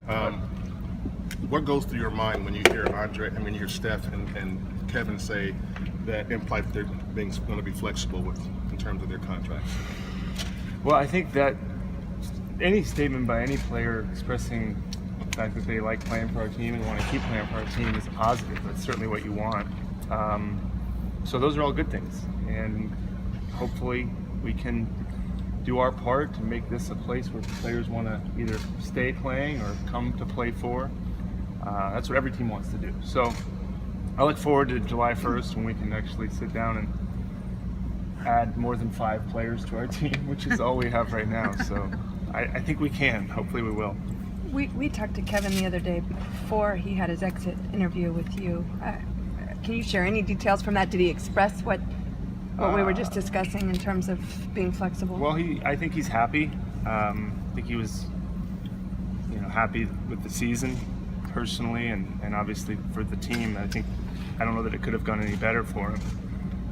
What goes through your mind when you hear you hear Steph and Kevin say that imply that they're going to be flexible in terms of their contracts? Well, I think that any statement by any player expressing the fact that they like playing for our team and want to keep playing for our team is a positive. That's certainly what you want. So those are all good things, and hopefully we can do our part to make this a place where players want to either stay playing or come to play for. That's what every team wants to do. So I look forward to July 1st when we can actually sit down and add more than 5 players to our team, which is all we have right now. So I think we can. Hopefully we will. We talked to Kevin the other day before he had his exit interview with you. Can you share any details from that? Did he express what we were just discussing in terms of being flexible? Well, I think he's happy. I think he was, happy with the season personally, and obviously for the team. I don't know that it could have gone any better for him.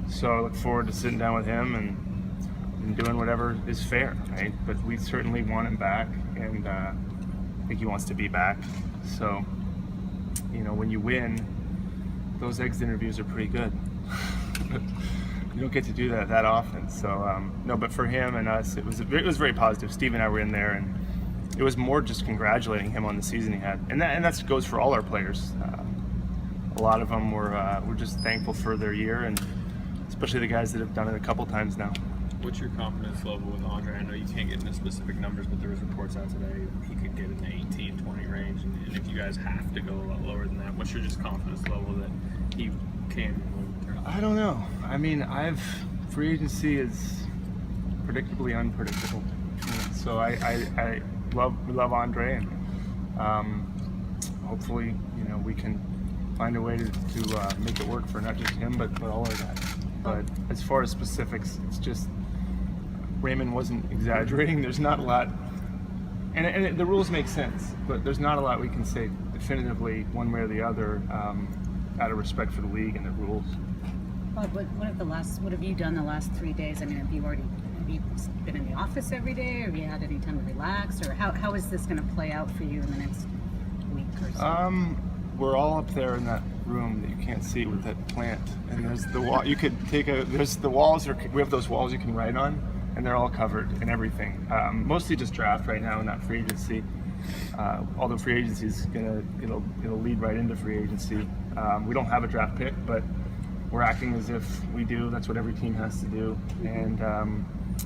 So I look forward to sitting down with him and doing whatever is fair, right? But we certainly want him back, and I think he wants to be back. So, when you win, those exit interviews are pretty good. You don't get to do that often. So no, but for him and us, it was very positive. Steve and I were in there, and it was more just congratulating him on the season he had, and that goes for all our players. A lot of them were just thankful for their year, and especially the guys that have done it a couple times now. What's your confidence level with Andre? I know you can't get into specific numbers, but there was reports out today he could get in the 18-20 range, and if you guys have to go a lot lower than that, what's your just confidence level that he can? I don't know. Free agency is predictably unpredictable. So I love Andre, and hopefully we can find a way to make it work for not just him but all our guys. But as far as specifics, it's just Raymond wasn't exaggerating. There's not a lot, and the rules make sense, but there's not a lot we can say definitively one way or the other out of respect for the league and the rules. What have you done the last 3 days? I mean, have you been in the office every day, or have you had any time to relax, or how is this going to play out for you in the next week or so? We're all up there in that room that you can't see with that plant, and there's the wall. There's the walls. We have those walls you can write on, and they're all covered and everything. Mostly just draft right now, not free agency. Although free agency is it'll lead right into free agency. We don't have a draft pick, but we're acting as if we do. That's what every team has to do, and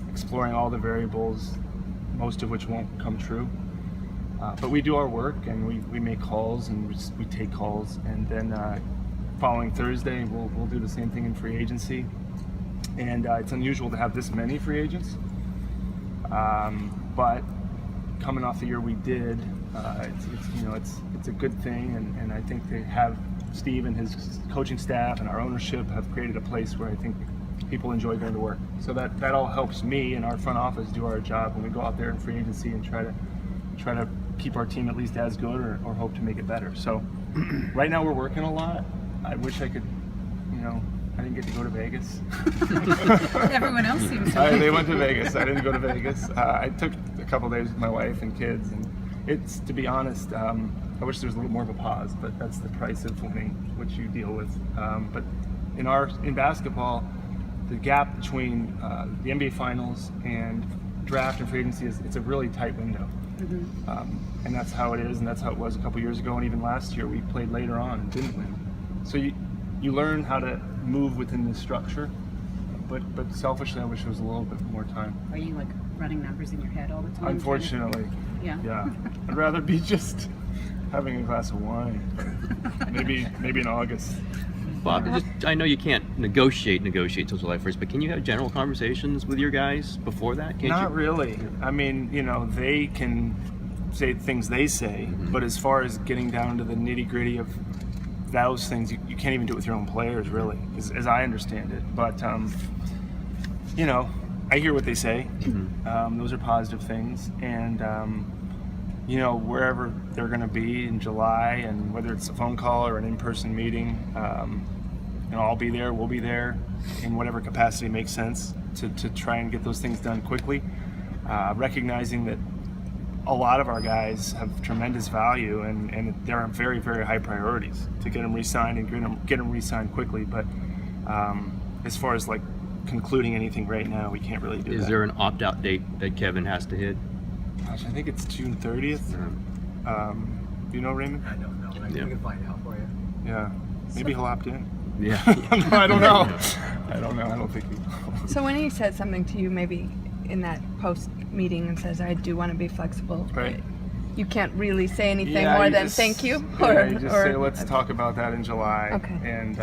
exploring all the variables, most of which won't come true. But we do our work, and we make calls, and we take calls, and then following Thursday we'll do the same thing in free agency. And it's unusual to have this many free agents, but coming off the year we did, it's a good thing, and I think they have Steve and his coaching staff and our ownership have created a place where I think people enjoy going to work. So that all helps me and our front office do our job when we go out there in free agency and try to keep our team at least as good or hope to make it better. So right now we're working a lot. I wish I could, I didn't get to go to Vegas. Everyone else seems to. They went to Vegas. I didn't go to Vegas. I took a couple days with my wife and kids, and it's, to be honest, I wish there was a little more of a pause, but that's the price of winning, which you deal with. But in basketball, the gap between the NBA Finals and draft and free agency it's a really tight window. Mm-hmm. And that's how it is, and that's how it was a couple years ago, and even last year we played later on and didn't win. So you learn how to move within the structure, but selfishly I wish there was a little bit more time. Are you running numbers in your head all the time? Unfortunately. Yeah. I'd rather be just having a glass of wine. maybe in August. Bob, I know you can't negotiate till July 1st, but can you have general conversations with your guys before that? Not really. I mean, they can say things they say, mm-hmm. but as far as getting down to the nitty-gritty of those things, you can't even do it with your own players, really, as I understand it. But, I hear what they say. Mm-hmm. Those are positive things. And, wherever they're going to be in July, and whether it's a phone call or an in-person meeting, I'll be there, we'll be there in whatever capacity makes sense to try and get those things done quickly, recognizing that a lot of our guys have tremendous value, and they're on very, very high priorities to get them re-signed and get them re-signed quickly. But as far as like concluding anything right now, we can't really do that. Is there an opt-out date that Kevin has to hit? Gosh, I think it's June 30th. Do you know, Raymond? I don't know. I Yeah. can find out for you. Yeah, maybe he'll opt in. Yeah. No, I don't know. I don't know. I don't think he will. So when he said something to you, maybe in that post meeting, and says, "I do want to be flexible," Right. you can't really say anything Yeah, more you than just- "thank you," Yeah, you just say, let's talk about that in July. Okay. And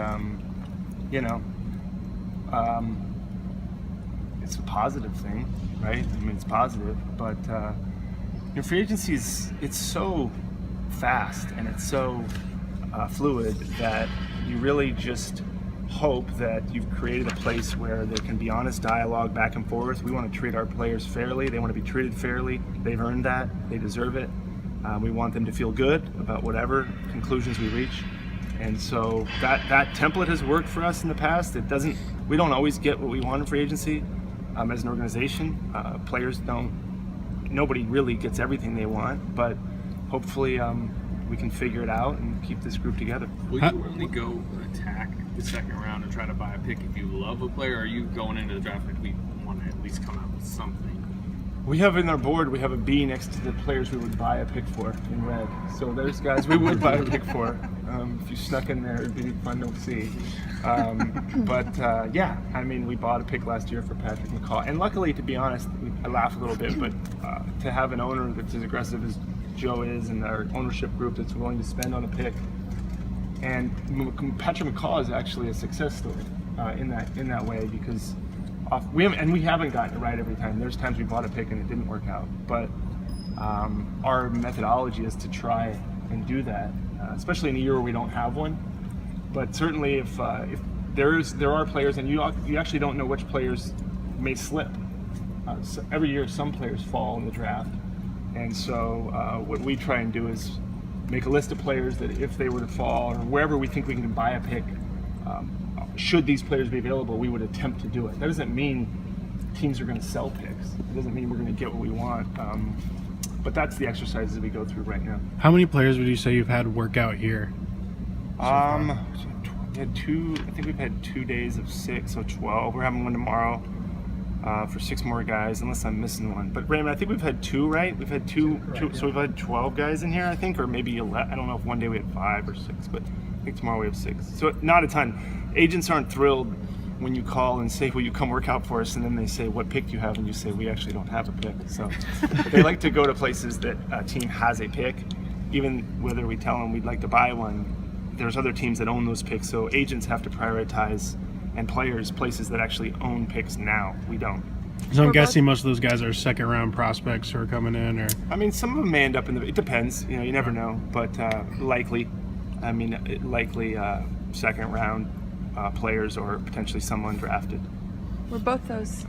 it's a positive thing, right? I mean, it's positive, but free agency it's so fast and it's so fluid that you really just hope that you've created a place where there can be honest dialogue back and forth. We want to treat our players fairly. They want to be treated fairly. They've earned that. They deserve it. We want them to feel good about whatever conclusions we reach. And so that template has worked for us in the past. We don't always get what we want in free agency as an organization. Players nobody really gets everything they want, but hopefully we can figure it out and keep this group together. Will you only go attack the second round and try to buy a pick if you love a player, or are you going into the draft like we want to at least come out with something? We have in our board, we have a B next to the players we would buy a pick for in red. So there's guys we would buy a pick for. If you snuck in there, it'd be fun to see. Yeah, I mean, we bought a pick last year for Patrick McCaw. And luckily, to be honest, I laugh a little bit, but to have an owner that's as aggressive as Joe is and our ownership group that's willing to spend on a pick. And Patrick McCaw is actually a success story in that way because we haven't gotten it right every time. There's times we bought a pick and it didn't work out, but our methodology is to try and do that, especially in a year where we don't have one. But certainly, if there are players, and you actually don't know which players may slip. So every year, some players fall in the draft, and so what we try and do is make a list of players that if they were to fall or wherever we think we can buy a pick. Should these players be available, we would attempt to do it. That doesn't mean teams are going to sell picks. It doesn't mean we're going to get what we want. But that's the exercises we go through right now. How many players would you say you've had work out here? We had two. I think we've had 2 days of 6, so 12. We're having one tomorrow for 6 more guys, unless I'm missing one. But Raymond, I think we've had 2, right? We've had two, so we've had 12 guys in here, I think, or maybe 11. I don't know if one day we had 5 or 6, but I think tomorrow we have 6. So not a ton. Agents aren't thrilled when you call and say, will you come work out for us? And then they say, what pick do you have? And you say, we actually don't have a pick. So they like to go to places that a team has a pick, even whether we tell them we'd like to buy one. There's other teams that own those picks. So agents have to prioritize, and players, places that actually own picks now. We don't. So I'm We're guessing most of those guys are second round prospects who are coming in, or I mean, some of them may end up it depends, you never know, but likely second round players or potentially some undrafted. Were both those